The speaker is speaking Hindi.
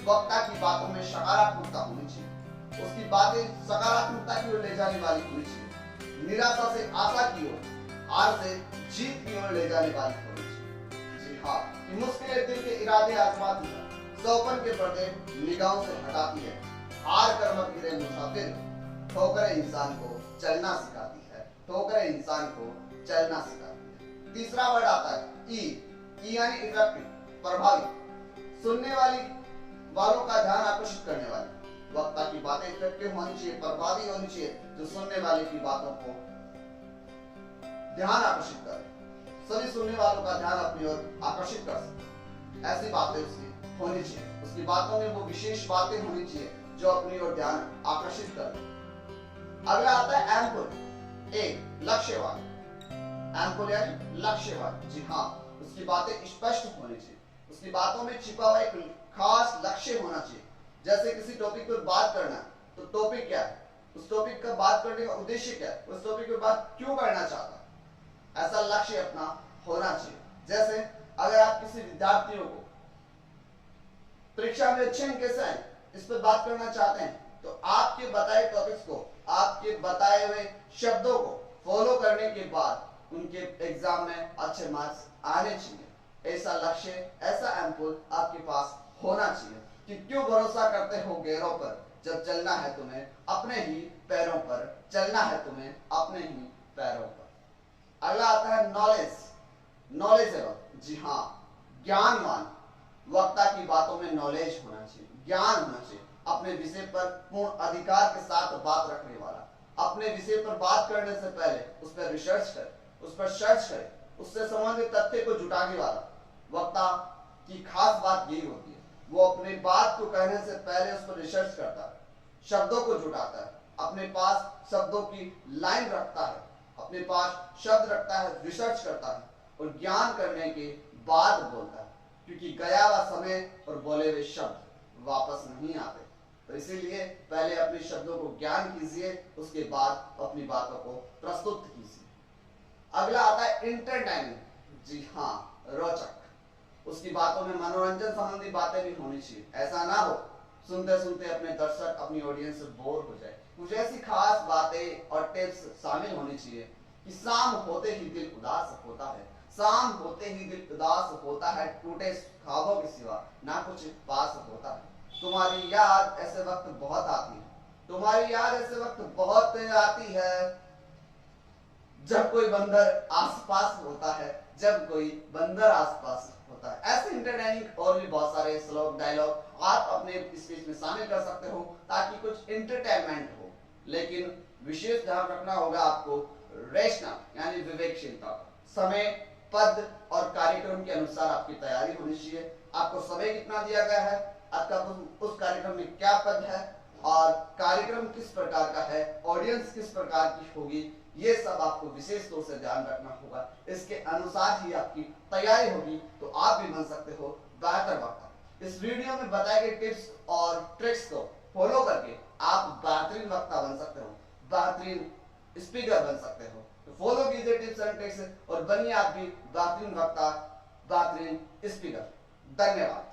वक्ता की बातों में सकारात्मकता होनी चाहिए, उसकी बातें सकारात्मकता की ओर ले जाने वाली होनी चाहिए, निराशा से आशा की ओर, हार से जीत की ओर ले जाने वाली होनी चाहिए। जी हाँ, मुश्किलें दिल के इरादे आजमाती है, सौपन के पर्दे निगाहों से हटाती है, हार कर मत गिरे मुसाफिर, ठोकरें इंसान को चलना सिखाती है, ठोकरें इंसान को चलना सिखाती है। तीसरा वर्ड आता है ई यानी इफेक्टिव, प्रभावी, सुनने वालों का ध्यान आकर्षित करने वाली। वक्ता की बातें इफेक्टिव होनी चाहिए, प्रभावी होनी चाहिए, जो सुनने वाले की बातों को ध्यान आकर्षित करे, सभी सुनने वालों का ध्यान अपनी ओर आकर्षित कर सके, ऐसी बातें उसकी होनी चाहिए। उसकी बातों में वो विशेष बातें होनी चाहिए जो अपनी ओर ध्यान आकर्षित करे। अगला आता है एम्पुल, एक लक्ष्यवान, एम्पुल यानी लक्ष्यवान। जी हाँ, उसकी बातें स्पष्ट होनी चाहिए, उसकी बातों में छिपा हुआ एक खास लक्ष्य होना चाहिए। जैसे किसी टॉपिक पर बात करना, तो टॉपिक क्या है, उस टॉपिक का बात करने का उद्देश्य क्या है, उस टॉपिक पर बात क्यों करना चाहता है, ऐसा लक्ष्य अपना होना चाहिए। जैसे अगर आप किसी विद्यार्थियों को परीक्षा में अच्छे अंक कैसे आए इस पर बात करना चाहते हैं, तो आपके बताए टॉपिक्स को, आपके बताए हुए शब्दों को फॉलो करने के बाद उनके एग्जाम में अच्छे मार्क्स आने चाहिए। ऐसा लक्ष्य, ऐसा एम्पुल आपके पास होना चाहिए कि क्यों भरोसा करते हो गैरों पर, जब चलना है तुम्हें अपने ही पैरों पर, चलना है तुम्हें अपने ही पैरों पर। अगला आता है नॉलेज, नॉलेजेबल। जी हाँ, ज्ञानवान, वक्ता की बातों में नॉलेज होना चाहिए, ज्ञान होना चाहिए, अपने विषय पर पूर्ण अधिकार के साथ बात रखने वाला, अपने विषय पर बात करने से पहले उस पर रिसर्च करे, उस पर सर्च करे, उससे संबंधित तथ्य को जुटाने वाला। वक्ता की खास बात यही होती है, वो अपनी बात को कहने से पहले उस पर रिसर्च करता है, शब्दों को जुटाता है, अपने पास शब्दों की लाइन रखता है, अपने पास शब्द रखता है, रिसर्च करता है और ज्ञान करने के बाद बोलता है, क्योंकि गया हुआ समय और बोले हुए शब्द वापस नहीं आते। तो इसीलिए पहले अपने शब्दों को ज्ञान कीजिए, उसके बाद अपनी बातों को प्रस्तुत कीजिए। अगला आता है इंटरटेनिंग। जी हाँ, रोचक, उसकी बातों में मनोरंजन संबंधी बातें भी होनी चाहिए। ऐसा ना हो सुनते सुनते अपने दर्शक, अपनी ऑडियंस बोर हो जाए। कुछ ऐसी खास बातें और टिप्स शामिल होनी चाहिए कि शाम होते ही दिल उदास होता है, शाम होते ही दिल उदास होता है, टूटे ख्वाबों के सिवा ना कुछ पास होता है। तुम्हारी याद ऐसे वक्त बहुत आती है, तुम्हारी याद ऐसे वक्त बहुत आती है, जब कोई बंदर आसपास होता है, जब कोई बंदर आसपास होता है। ऐसे इंटरटेनिंग और भी बहुत सारे स्लोग, डायलॉग आप अपने स्पीच में शामिल कर सकते हो ताकि कुछ इंटरटेनमेंट हो, लेकिन विशेष ध्यान रखना होगा आपको रेशनल यानी विवेकशीलता। समय, पद और कार्यक्रम के अनुसार आपकी तैयारी होनी चाहिए। आपको समय कितना दिया गया है, आपका उस कार्यक्रम में क्या पद है और कार्यक्रम किस प्रकार का है, ऑडियंस किस प्रकार की होगी, ये सब आपको विशेष तौर से ध्यान रखना होगा। इसके अनुसार ही आपकी तैयारी होगी, तो आप भी बन सकते हो बेहतर वक्ता। इस वीडियो में बताए गए टिप्स और ट्रिक्स को फॉलो करके आप बेहतरीन वक्ता बन सकते हो, बेहतरीन स्पीकर बन सकते हो। तो फॉलो कीजिए टिप्स एंड ट्रिक्स और बनिए आप भी बेहतरीन वक्ता, बेहतरीन स्पीकर। धन्यवाद।